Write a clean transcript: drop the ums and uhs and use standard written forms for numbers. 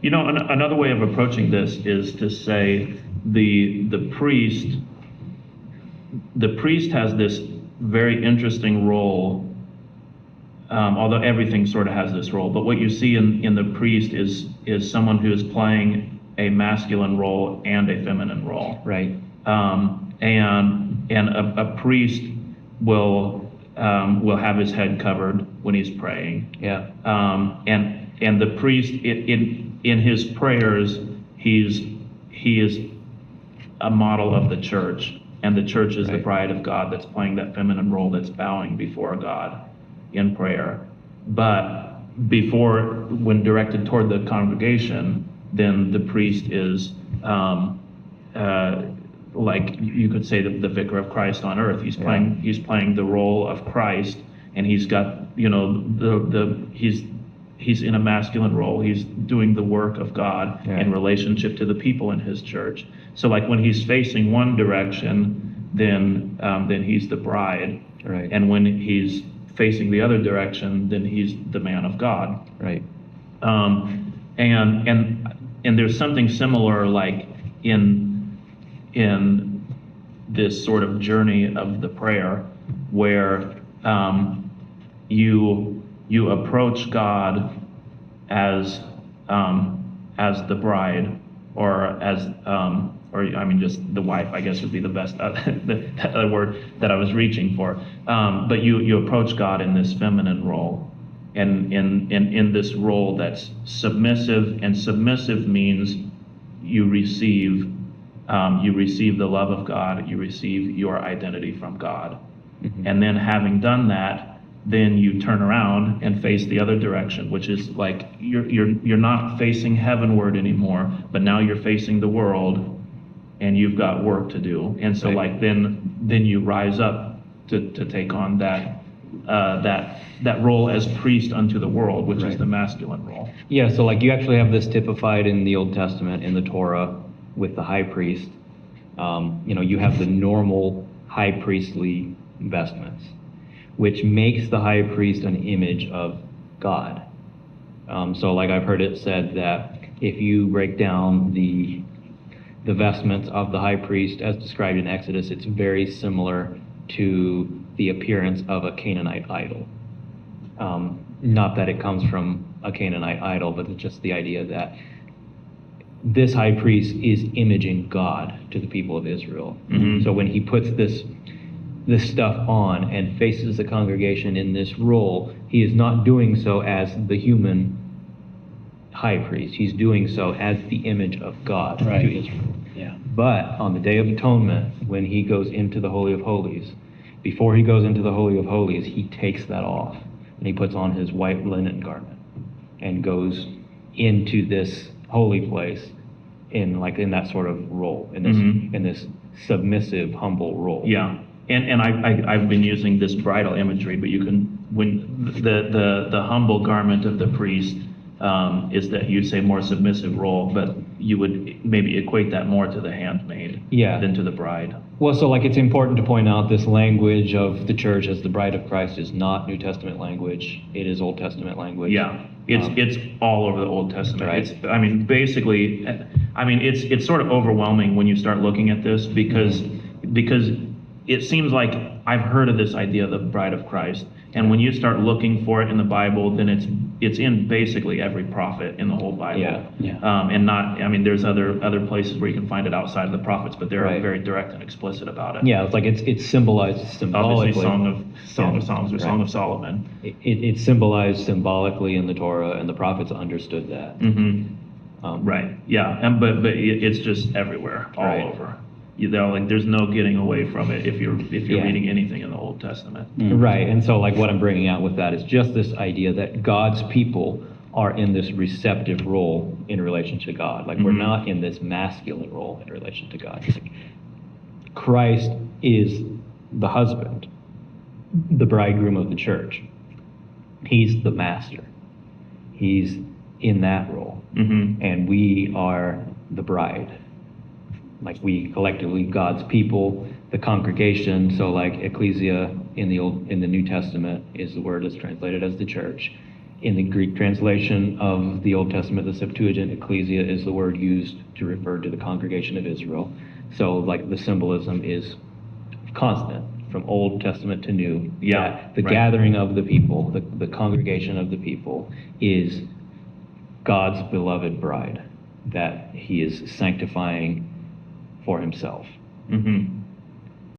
Another way of approaching this is to say the priest has this very interesting role, although everything sort of has this role. But what you see in the priest is someone who is playing a masculine role and a feminine role. Right. And a priest will have his head covered when he's praying. Yeah. And the priest in his prayers, he is a model of the church, and the church is the bride of God that's playing that feminine role, that's bowing before God in prayer. But when directed toward the congregation, then the priest is like you could say the vicar of Christ on earth. He's playing the role of Christ, and he's got he's in a masculine role. He's doing the work of God in relationship to the people in his church. So like when he's facing one direction, then he's the bride. Right. And when he's facing the other direction, then he's the man of God. Right. And there's something similar like in this sort of journey of the prayer where you approach God as the bride, or just the wife, I guess would be the best the word that I was reaching for. But you approach God in this feminine role, and in this role that's submissive, and submissive means you receive the love of God, you receive your identity from God. Mm-hmm. And then having done that, then you turn around and face the other direction, which is like you're not facing heavenward anymore, but now you're facing the world, and you've got work to do. And so like then you rise up to take on that role as priest unto the world, which is the masculine role. Yeah, so like you actually have this typified in the Old Testament, in the Torah, with the high priest. You have the normal high priestly vestments, which makes the high priest an image of God. So like I've heard it said that if you break down the vestments of the high priest as described in Exodus, it's very similar to the appearance of a Canaanite idol. Not that it comes from a Canaanite idol, but it's just the idea that this high priest is imaging God to the people of Israel. Mm-hmm. So when he puts this stuff on and faces the congregation in this role, he is not doing so as the human high priest. He's doing so as the image of God to Israel. Yeah. But on the Day of Atonement, when he goes into the Holy of Holies, before he goes into the Holy of Holies, he takes that off and he puts on his white linen garment and goes into this holy place in that sort of role, in this submissive, humble role. Yeah. And I've been using this bridal imagery, but when the humble garment of the priest is that you say more submissive role, but you would maybe equate that more to the handmaid than to the bride. Well, so like it's important to point out this language of the church as the bride of Christ is not New Testament language. It is Old Testament language. Yeah, it's all over the Old Testament. Right. It's sort of overwhelming when you start looking at this because it seems like I've heard of this idea of the bride of Christ, and when you start looking for it in the Bible, then it's in basically every prophet in the whole Bible. And there's other places where you can find it outside of the prophets, but they're very direct and explicit about it. Yeah, it's like it's symbolized symbolically. Obviously, Song of Songs or Song of Solomon. It's symbolized symbolically in the Torah, and the prophets understood that. Mm-hmm. Right. Yeah, but it's just everywhere, all over. There's no getting away from it if you're reading anything in the Old Testament. Mm-hmm. Right, and so like what I'm bringing out with that is just this idea that God's people are in this receptive role in relation to God. Like we're not in this masculine role in relation to God. Like, Christ is the husband, the bridegroom of the church. He's the master. He's in that role, and we are the bride. Like we collectively, God's people, the congregation. So like ecclesia in the New Testament is the word that's translated as the church, In the Greek translation of the Old Testament, the Septuagint, ecclesia is the word used to refer to the congregation of Israel. So like the symbolism is constant from Old Testament to New. Yeah, That the right. gathering of the people, the congregation of the people is God's beloved bride that he is sanctifying for himself. Mm-hmm.